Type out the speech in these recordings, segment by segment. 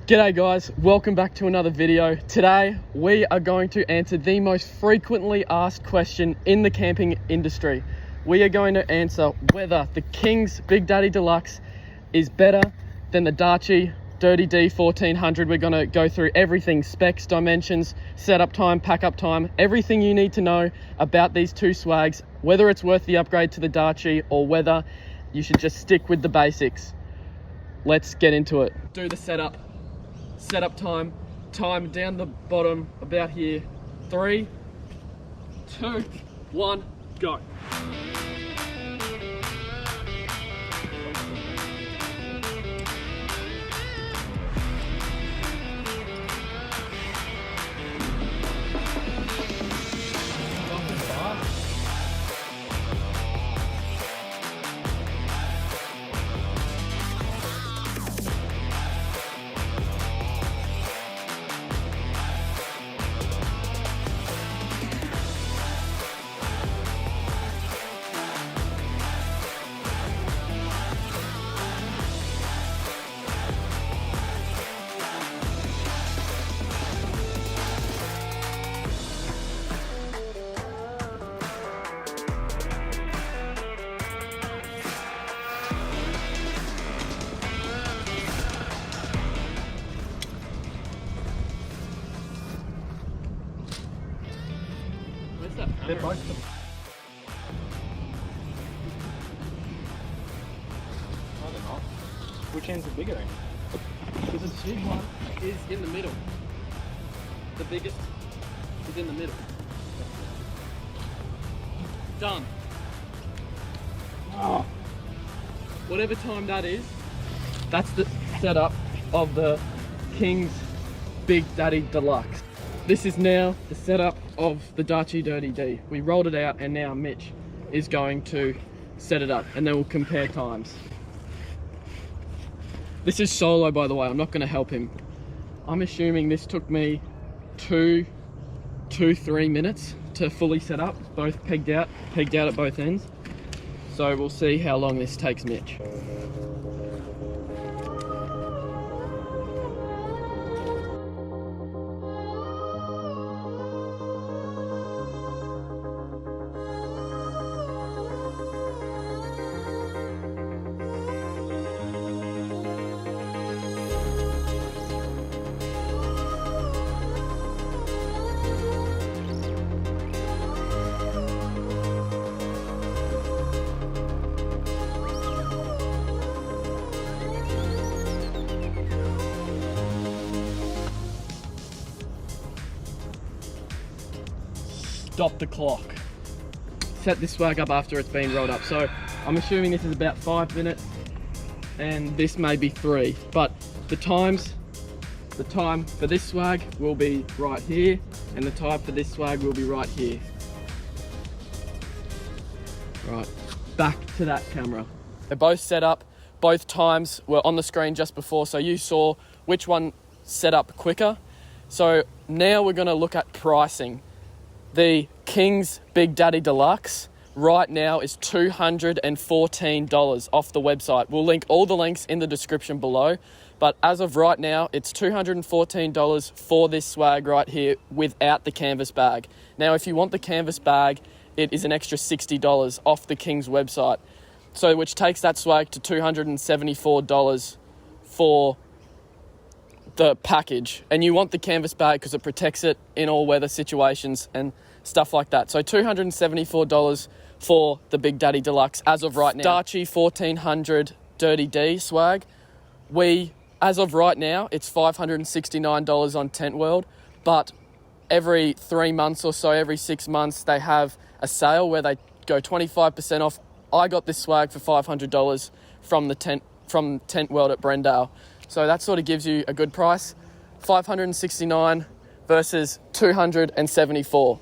G'day guys, welcome back to another video. Today we are going to answer the most frequently asked question in the camping industry. We are going to answer whether the King's Big Daddy Deluxe is better than the Darche Dirty D 1400. We're going to go through everything: specs, dimensions, setup time, pack up time, everything you need to know about these two swags, whether it's worth the upgrade to the Darche or whether you should just stick with the basics. Let's get into it. Do the setup time down the bottom about here. 3, 2, 1, go. They're both. No, they're not. Which end's the bigger end? Because the big one is in the middle. The biggest is in the middle. Done. Oh. Whatever time that is, that's the setup of the King's Big Daddy Deluxe. This is now the setup of the Darche Dirty D. We rolled it out and now Mitch is going to set it up and then we'll compare times. This is solo, by the way, I'm not going to help him. I'm assuming this took me 3 minutes to fully set up, both pegged out at both ends. So we'll see how long this takes Mitch. Stop the clock. Set this swag up after it's been rolled up. So I'm assuming this is about 5 minutes and this may be 3, but the time for this swag will be right here and the time for this swag will be right here. Right, back to that camera. They're both set up, both times were on the screen just before, so you saw which one set up quicker. So now we're gonna look at pricing. The King's Big Daddy Deluxe right now is $214 off the website. We'll link all the links in the description below, but as of right now, it's $214 for this swag right here without the canvas bag. Now, if you want the canvas bag, it is an extra $60 off the King's website. So, which takes that swag to $274 for the package. And you want the canvas bag because it protects it in all weather situations and stuff like that. So $274 for the Big Daddy Deluxe as of right now. Darche 1400 Dirty D swag. As of right now, it's $569 on Tent World, but every 3 months or so, every 6 months, they have a sale where they go 25% off. I got this swag for $500 from Tent World at Brendale. So that sort of gives you a good price. $569 versus $274.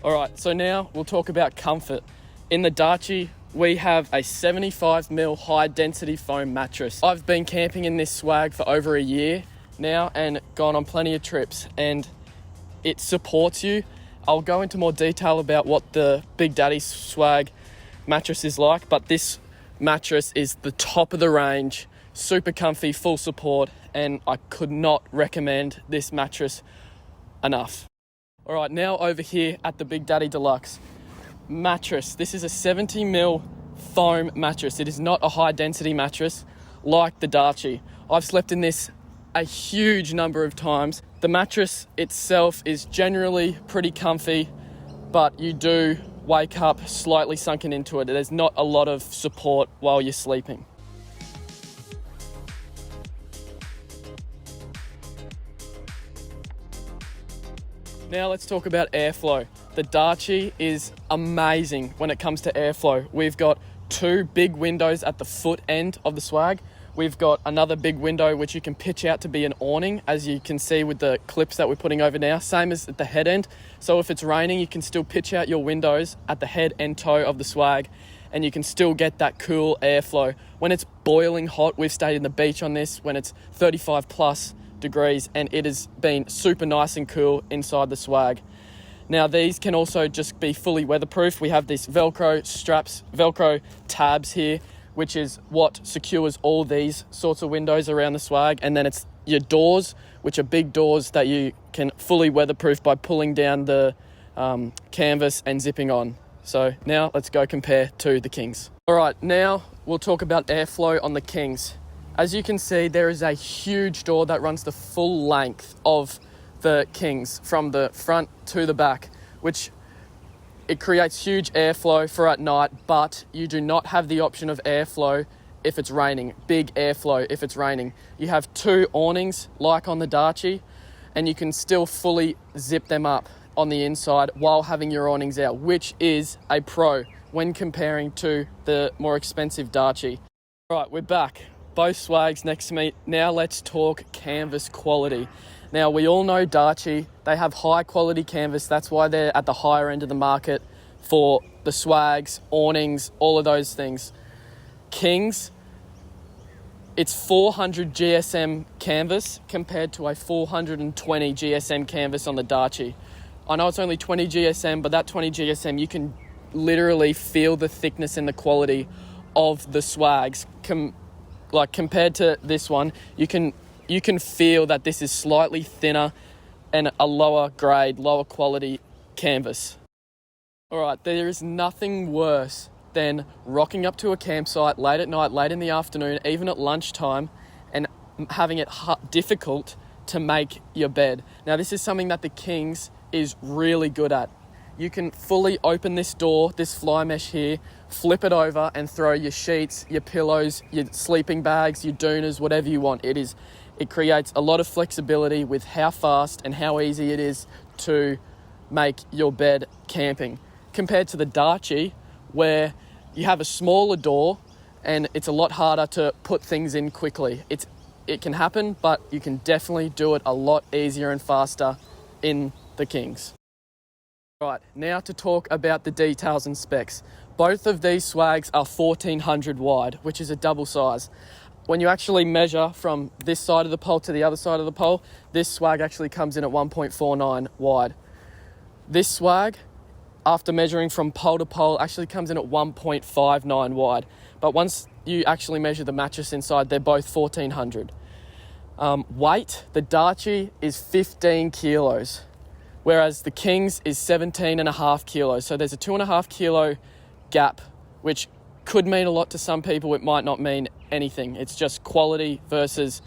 All right, so now we'll talk about comfort. In the Darche, we have a 75mm high density foam mattress. I've been camping in this swag for over a year now and gone on plenty of trips, and it supports you. I'll go into more detail about what the Big Daddy swag mattress is like, but this mattress is the top of the range, super comfy, full support, and I could not recommend this mattress enough. All right, now over here at the Big Daddy Deluxe mattress. This is a 70mm foam mattress. It is not a high density mattress like the Darche. I've slept in this a huge number of times. The mattress itself is generally pretty comfy, but you do wake up slightly sunken into it. There's not a lot of support while you're sleeping. Now let's talk about airflow. The Darche is amazing when it comes to airflow. We've got 2 big windows at the foot end of the swag. We've got another big window which you can pitch out to be an awning, as you can see with the clips that we're putting over now, same as at the head end. So if it's raining, you can still pitch out your windows at the head and toe of the swag, and you can still get that cool airflow. When it's boiling hot, we've stayed in the beach on this when it's 35 plus degrees, and it has been super nice and cool inside the swag. Now these can also just be fully weatherproof. We have these Velcro straps, Velcro tabs here, which is what secures all these sorts of windows around the swag. And then it's your doors, which are big doors that you can fully weatherproof by pulling down the canvas and zipping on. So now let's go compare to the Kings. All right, now we'll talk about airflow on the Kings. As you can see, there is a huge door that runs the full length of the Kings from the front to the back, which it creates huge airflow for at night, but you do not have the option of airflow if it's raining, big airflow if it's raining. You have 2 awnings like on the Darche, and you can still fully zip them up on the inside while having your awnings out, which is a pro when comparing to the more expensive Darche. All right, we're back. Both swags next to me. Now let's talk canvas quality. Now we all know Darche, they have high quality canvas. That's why they're at the higher end of the market for the swags, awnings, all of those things. Kings, it's 400 GSM canvas compared to a 420 GSM canvas on the Darche. I know it's only 20 GSM, but that 20 GSM, you can literally feel the thickness and the quality of the swags. Compared to this one, you can feel that this is slightly thinner and a lower grade, lower quality canvas. All right, there is nothing worse than rocking up to a campsite late at night, late in the afternoon, even at lunchtime, and having it difficult to make your bed. Now, this is something that the Kings is really good at. You can fully open this door, this fly mesh here, flip it over and throw your sheets, your pillows, your sleeping bags, your doonas, whatever you want. It creates a lot of flexibility with how fast and how easy it is to make your bed camping. Compared to the Darche, where you have a smaller door and it's a lot harder to put things in quickly. It can happen, but you can definitely do it a lot easier and faster in the Kings. Right, now to talk about the details and specs. Both of these swags are 1400 wide, which is a double size. When you actually measure from this side of the pole to the other side of the pole, this swag actually comes in at 1.49 wide. This swag, after measuring from pole to pole, actually comes in at 1.59 wide. But once you actually measure the mattress inside, they're both 1400. Weight, the Darche is 15 kilos. Whereas the Kings is 17.5 kilos. So there's a 2.5 kilo gap, which could mean a lot to some people. It might not mean anything. It's just quality versus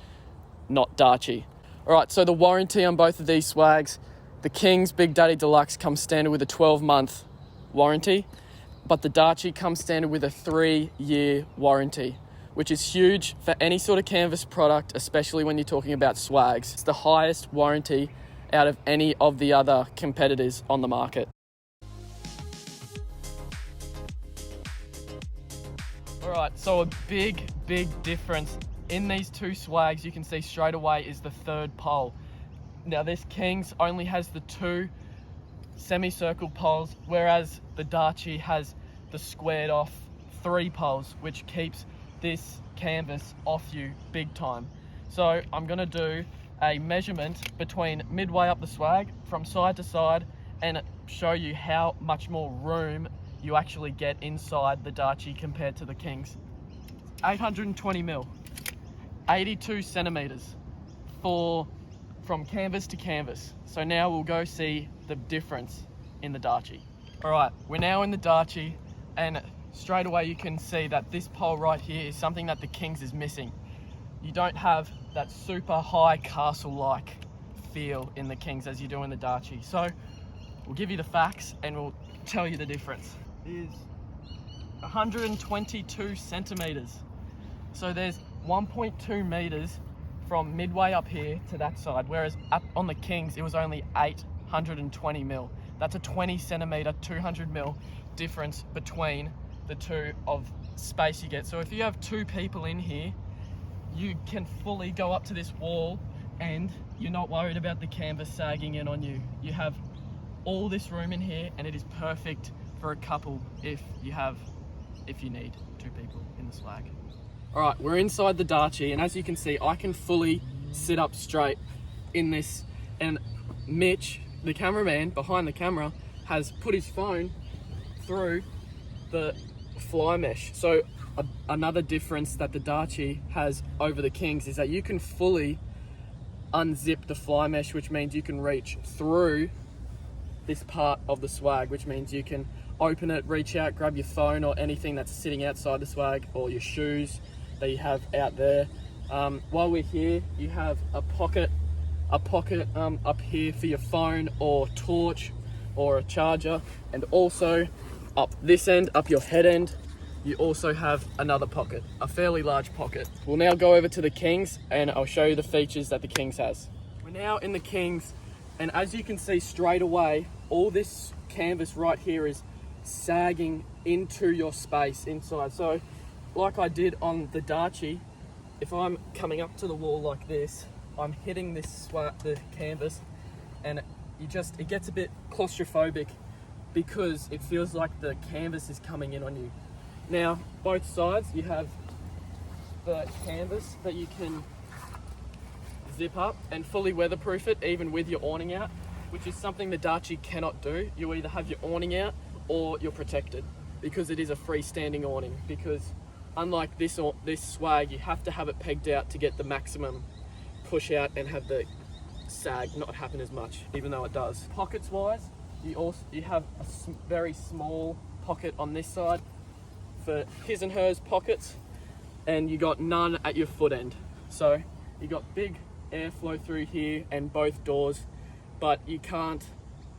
not Darche. All right, so the warranty on both of these swags, the Kings Big Daddy Deluxe comes standard with a 12-month warranty, but the Darche comes standard with a 3-year warranty, which is huge for any sort of canvas product, especially when you're talking about swags. It's the highest warranty out of any of the other competitors on the market. All right, so a big difference in these 2 swags you can see straight away is the 3rd pole. Now this Kings only has the 2 semicircle poles, whereas the Darche has the squared off 3 poles, which keeps this canvas off you big time. So I'm gonna do a measurement between midway up the swag from side to side and show you how much more room you actually get inside the Darche compared to the Kings. 820 mil, 82 centimeters from canvas to canvas. So now we'll go see the difference in the Darche. All right, we're now in the Darche, and straight away you can see that this pole right here is something that the Kings is missing. You don't have that super high castle-like feel in the Kings as you do in the Darche. So we'll give you the facts and we'll tell you the difference. It is 122 centimeters. So there's 1.2 meters from midway up here to that side, whereas up on the Kings it was only 820 mil. That's a 20 centimeter, 200 mil difference between the two of space you get. So if you have two people in here, you can fully go up to this wall and you're not worried about the canvas sagging in on you. You have all this room in here, and it is perfect for a couple if you need two people in the swag. All right, we're inside the Darche, and as you can see, I can fully sit up straight in this, and Mitch, the cameraman behind the camera, has put his phone through the fly mesh. So another difference that the Darche has over the Kings is that you can fully unzip the fly mesh, which means you can reach through this part of the swag, which means you can open it, reach out, grab your phone or anything that's sitting outside the swag, or your shoes that you have out there. While we're here, you have a pocket up here for your phone or torch or a charger, and also up this end, up your head end, you also have another pocket, a fairly large pocket. We'll now go over to the Kings and I'll show you the features that the Kings has. We're now in the Kings, and as you can see straight away, all this canvas right here is sagging into your space inside. So like I did on the Darche, if I'm coming up to the wall like this, I'm hitting the canvas, and it gets a bit claustrophobic because it feels like the canvas is coming in on you. Now, both sides, you have the canvas that you can zip up and fully weatherproof it, even with your awning out, which is something the Darche cannot do. You either have your awning out or you're protected, because it is a freestanding awning. Because unlike this swag, you have to have it pegged out to get the maximum push out and have the sag not happen as much, even though it does. Pockets wise, you have a very small pocket on this side for his and hers pockets, and you got none at your foot end. So you got big airflow through here and both doors, but you can't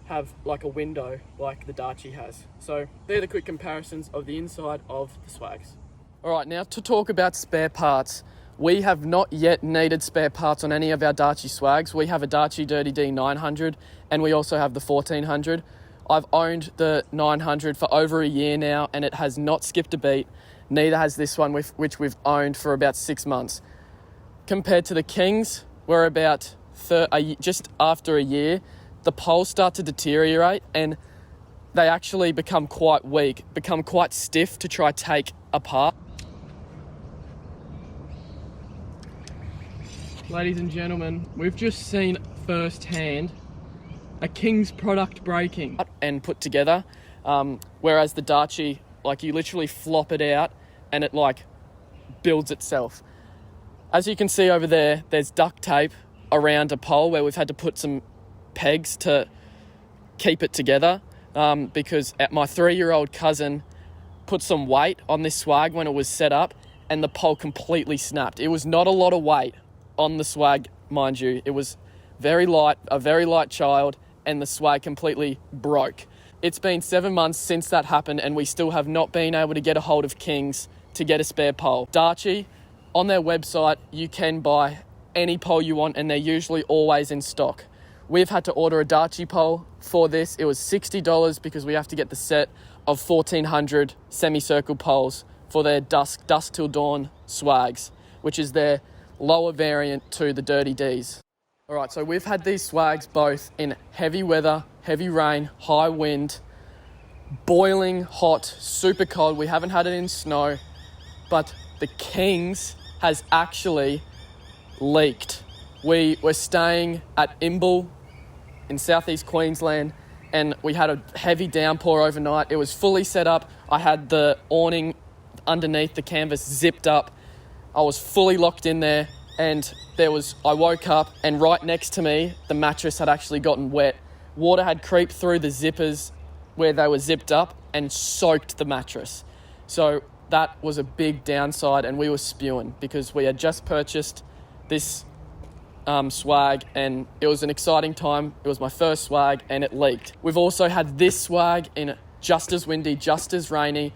have like a window like the Darche has. So they're the quick comparisons of the inside of the swags. All right, now to talk about spare parts. We have not yet needed spare parts on any of our Darche swags. We have a Darche Dirty D 900 and we also have the 1400. I've owned the 900 for over a year now and it has not skipped a beat. Neither has this one, which we've owned for about 6 months. Compared to the Kings, we're about just after a year, the poles start to deteriorate and they actually become quite weak, become quite stiff to try take apart. Ladies and gentlemen, we've just seen firsthand a King's product breaking and put together, whereas the Darche, like, you literally flop it out and it like builds itself. As you can see over there, there's duct tape around a pole where we've had to put some pegs to keep it together, because my 3-year-old cousin put some weight on this swag when it was set up and the pole completely snapped. It was not a lot of weight on the swag, mind you. It was very light, a very light child, and the swag completely broke. It's been 7 months since that happened and we still have not been able to get a hold of Kings to get a spare pole. Darche, on their website, you can buy any pole you want and they're usually always in stock. We've had to order a Darche pole for this. It was $60 because we have to get the set of 1400 semicircle poles for their dusk till dawn swags, which is their lower variant to the Dirty Ds. All right, so we've had these swags both in heavy weather, heavy rain, high wind, boiling hot, super cold. We haven't had it in snow, but the Kings has actually leaked. We were staying at Imbil in southeast Queensland and we had a heavy downpour overnight. It was fully set up. I had the awning underneath, the canvas zipped up. I was fully locked in there, and I woke up, and right next to me, the mattress had actually gotten wet. Water had creeped through the zippers where they were zipped up and soaked the mattress. So that was a big downside, and we were spewing because we had just purchased this swag, and it was an exciting time. It was my first swag, and it leaked. We've also had this swag in just as windy, just as rainy,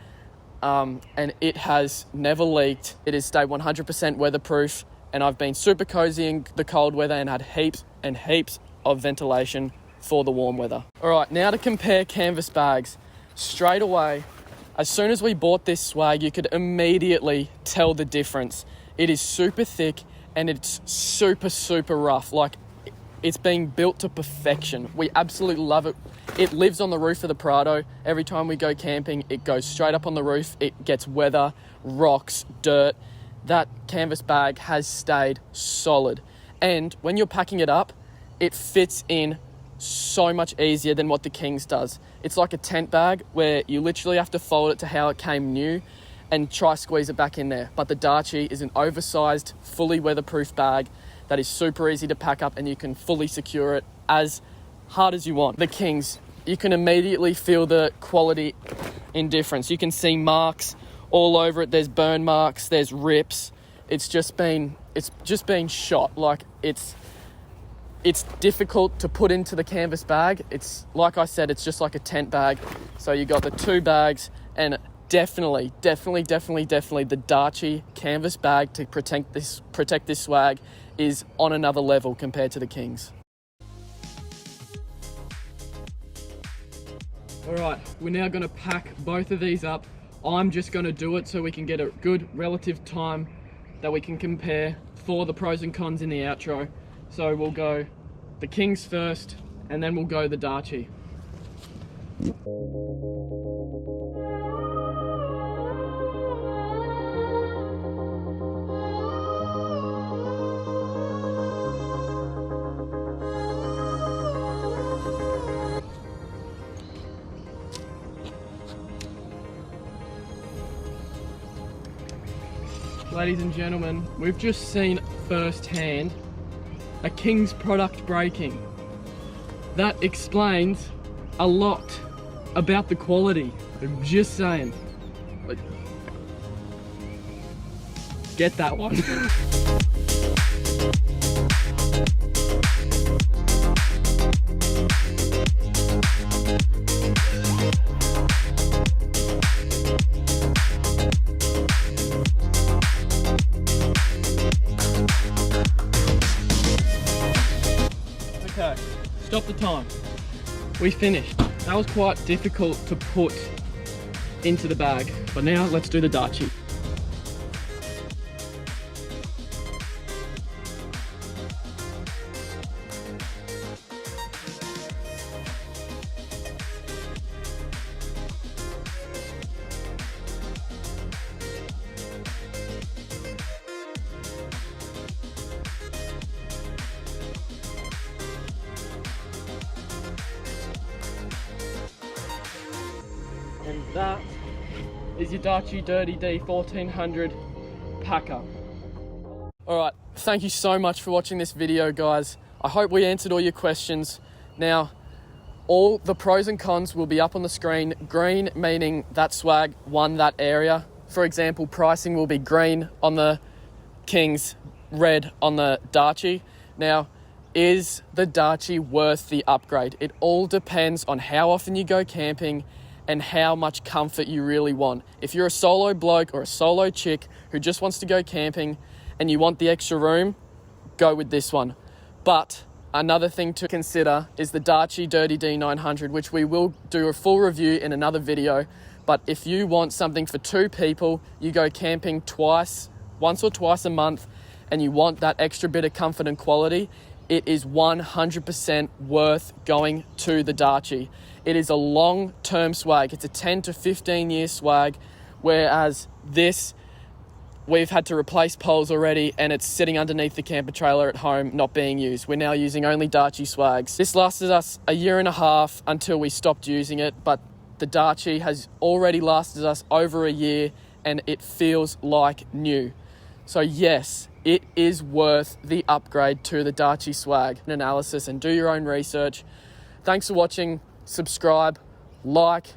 and it has never leaked. It has stayed 100% weatherproof, and I've been super cozy in the cold weather and had heaps and heaps of ventilation for the warm weather. All right, now to compare canvas bags. Straight away, as soon as we bought this swag, you could immediately tell the difference. It is super thick and it's super, super rough. Like, it's being built to perfection. We absolutely love it. It lives on the roof of the Prado. Every time we go camping, it goes straight up on the roof. It gets weather, rocks, dirt. That canvas bag has stayed solid. And when you're packing it up, it fits in so much easier than what the Kings does. It's like a tent bag where you literally have to fold it to how it came new and try squeeze it back in there. But the Darche is an oversized, fully weatherproof bag that is super easy to pack up, and you can fully secure it as hard as you want. The Kings, you can immediately feel the quality in difference. You can see marks all over it. There's burn marks, there's rips. It's just been shot. Like, it's difficult to put into the canvas bag. It's, like I said, it's just like a tent bag. So you got the two bags, and definitely the Darche canvas bag to protect this swag is on another level compared to the Kings. All right, we're now gonna pack both of these up. I'm just gonna do it so we can get a good relative time that we can compare for the pros and cons in the outro. So we'll go the Kings first, and then we'll go the Darche. Ladies and gentlemen, we've just seen firsthand a King's product breaking. That explains a lot about the quality. I'm just saying. Get that one. Okay, stop the time. We finished. That was quite difficult to put into the bag, but now let's do the Darche. And that is your Darche Dirty D 1400 packer. Alright, thank you so much for watching this video, guys. I hope we answered all your questions. Now, all the pros and cons will be up on the screen. Green meaning that swag won that area. For example, pricing will be green on the Kings, red on the Darche. Now, is the Darche worth the upgrade? It all depends on how often you go camping and how much comfort you really want. If you're a solo bloke or a solo chick who just wants to go camping and you want the extra room, go with this one. But another thing to consider is the Darche Dirty D 900, which we will do a full review in another video. But if you want something for two people, you go camping once or twice a month, and you want that extra bit of comfort and quality, it is 100% worth going to the Darche. It is a long-term swag. It's a 10 to 15 year swag, whereas this, we've had to replace poles already, and it's sitting underneath the camper trailer at home, not being used. We're now using only Darche swags. This lasted us a year and a half until we stopped using it, but the Darche has already lasted us over a year, and it feels like new. So yes, it is worth the upgrade to the Darche swag analysis, and do your own research. Thanks for watching. Subscribe, like,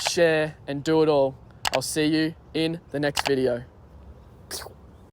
share, and do it all. I'll see you in the next video.